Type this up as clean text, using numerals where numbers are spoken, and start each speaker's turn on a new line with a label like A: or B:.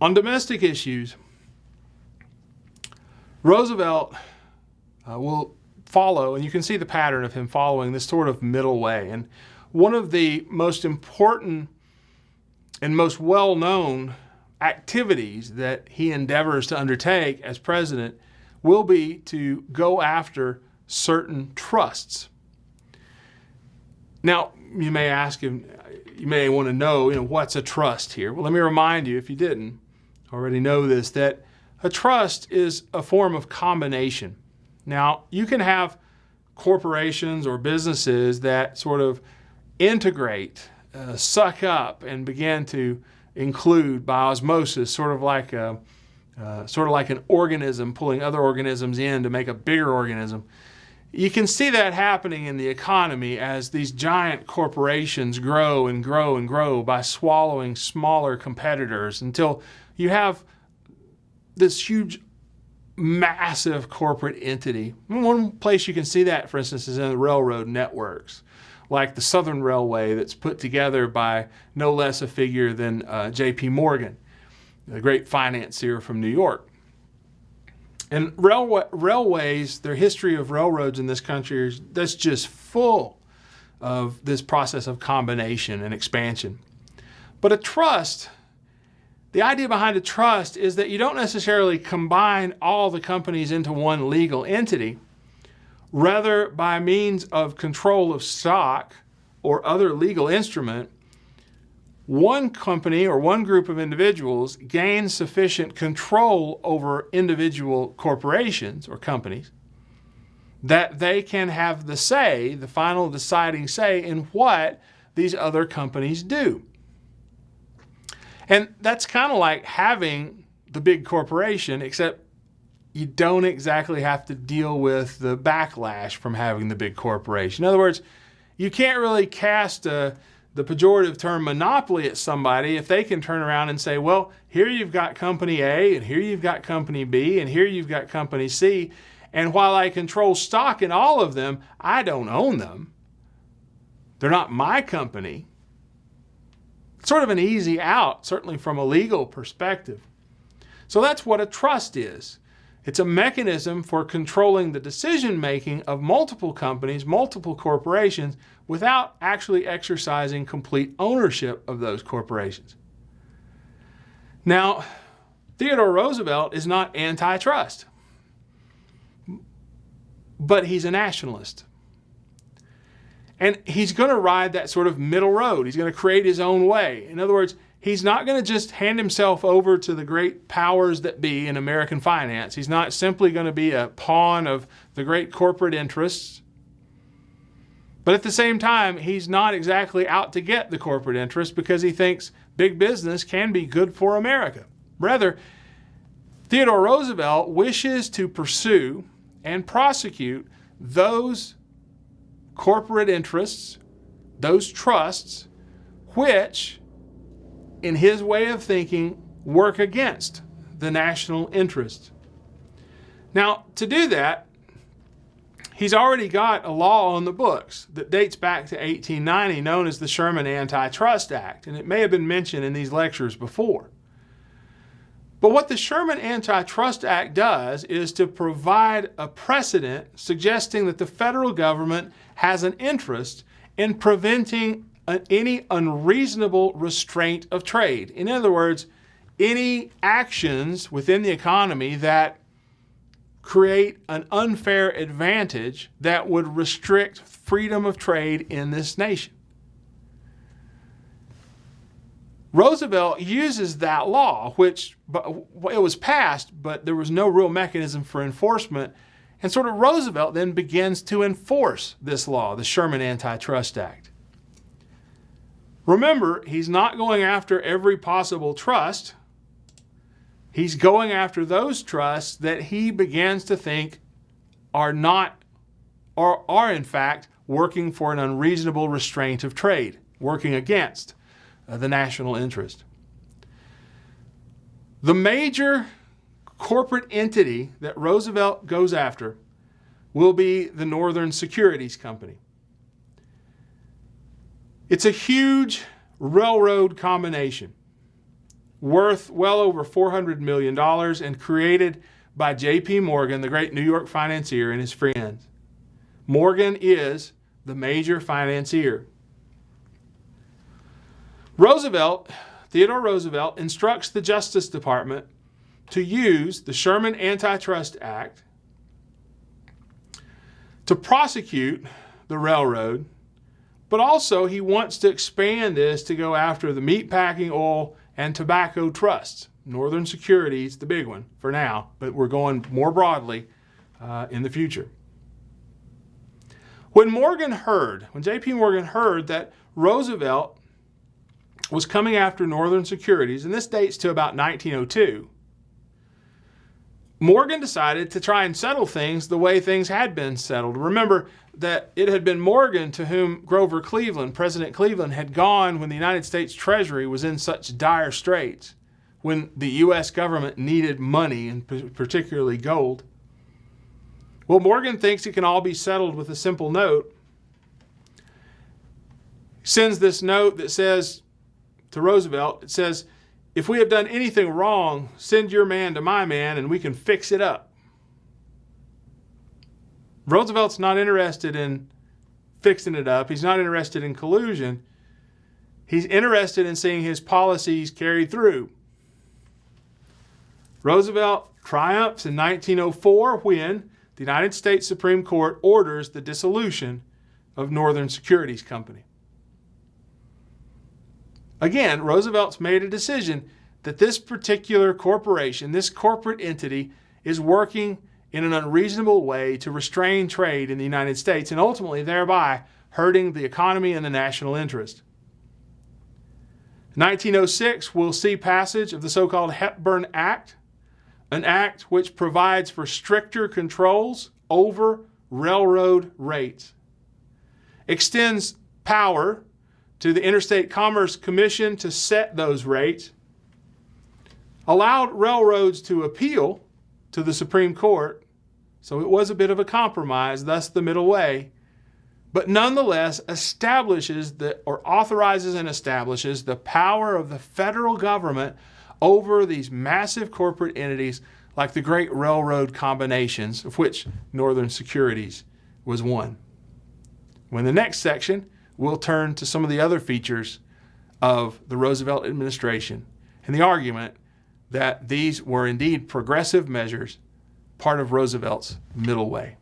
A: On domestic issues, Roosevelt will follow, and you can see the pattern of him following this sort of middle way. And one of the most important and most well-known activities that he endeavors to undertake as president will be to go after certain trusts. Now, you may ask him, you may want to know, what's a trust here? Well, let me remind you, if you didn't already know this, that a trust is a form of combination. Now, you can have corporations or businesses that sort of integrate, suck up, and begin to include by osmosis, sort of like an organism pulling other organisms in to make a bigger organism. You can see that happening in the economy as these giant corporations grow and grow and grow by swallowing smaller competitors until you have this huge, massive corporate entity. One place you can see that, for instance, is in the railroad networks, like the Southern Railway that's put together by no less a figure than J.P. Morgan, the great financier from New York. And railways, their history of railroads in this country, that's just full of this process of combination and expansion. But a trust, the idea behind a trust is that you don't necessarily combine all the companies into one legal entity. Rather, by means of control of stock or other legal instrument, one company or one group of individuals gains sufficient control over individual corporations or companies that they can have the say, the final deciding say, in what these other companies do. And that's kind of like having the big corporation, except you don't exactly have to deal with the backlash from having the big corporation. In other words, you can't really cast the pejorative term monopoly at somebody if they can turn around and say, well, here you've got company A, and here you've got company B, and here you've got company C, and while I control stock in all of them, I don't own them. They're not my company. It's sort of an easy out, certainly from a legal perspective. So that's what a trust is. It's a mechanism for controlling the decision-making of multiple companies, multiple corporations, without actually exercising complete ownership of those corporations. Now, Theodore Roosevelt is not antitrust, but he's a nationalist. And he's going to ride that sort of middle road. He's going to create his own way. In other words, he's not going to just hand himself over to the great powers that be in American finance. He's not simply going to be a pawn of the great corporate interests. But at the same time, he's not exactly out to get the corporate interests because he thinks big business can be good for America. Rather, Theodore Roosevelt wishes to pursue and prosecute those corporate interests, those trusts, which, in his way of thinking, work against the national interest. Now, to do that, he's already got a law on the books that dates back to 1890, known as the Sherman Antitrust Act, and it may have been mentioned in these lectures before. But what the Sherman Antitrust Act does is to provide a precedent suggesting that the federal government has an interest in preventing any unreasonable restraint of trade. In other words, any actions within the economy that create an unfair advantage that would restrict freedom of trade in this nation. Roosevelt uses that law, which it was passed, but there was no real mechanism for enforcement. And sort of Roosevelt then begins to enforce this law, the Sherman Antitrust Act. Remember, he's not going after every possible trust. He's going after those trusts that he begins to think are not, or are in fact, working for an unreasonable restraint of trade, working against the national interest. The major corporate entity that Roosevelt goes after will be the Northern Securities Company. It's a huge railroad combination. worth well over $400 million and created by J.P. Morgan, the great New York financier, and his friends. Morgan is the major financier. Theodore Roosevelt, instructs the Justice Department to use the Sherman Antitrust Act to prosecute the railroad, but also he wants to expand this to go after the meatpacking, oil, and tobacco trusts. Northern Securities, the big one for now, but we're going more broadly in the future. When J.P. Morgan heard that Roosevelt was coming after Northern Securities, and this dates to about 1902, Morgan decided to try and settle things the way things had been settled. Remember that it had been Morgan to whom President Cleveland, had gone when the United States Treasury was in such dire straits, when the U.S. government needed money, and particularly gold. Well, Morgan thinks it can all be settled with a simple note. He sends this note that says to Roosevelt, it says, "If we have done anything wrong, send your man to my man and we can fix it up." Roosevelt's not interested in fixing it up. He's not interested in collusion. He's interested in seeing his policies carried through. Roosevelt triumphs in 1904 when the United States Supreme Court orders the dissolution of Northern Securities Company. Again, Roosevelt's made a decision that this particular corporation, this corporate entity, is working in an unreasonable way to restrain trade in the United States and ultimately thereby hurting the economy and the national interest. 1906 will see passage of the so-called Hepburn Act, an act which provides for stricter controls over railroad rates, extends power to the Interstate Commerce Commission to set those rates, allowed railroads to appeal to the Supreme Court, so it was a bit of a compromise, thus the middle way, but nonetheless authorizes and establishes the power of the federal government over these massive corporate entities like the great railroad combinations, of which Northern Securities was one. In the next section, we'll turn to some of the other features of the Roosevelt administration and the argument that these were indeed progressive measures, part of Roosevelt's middle way.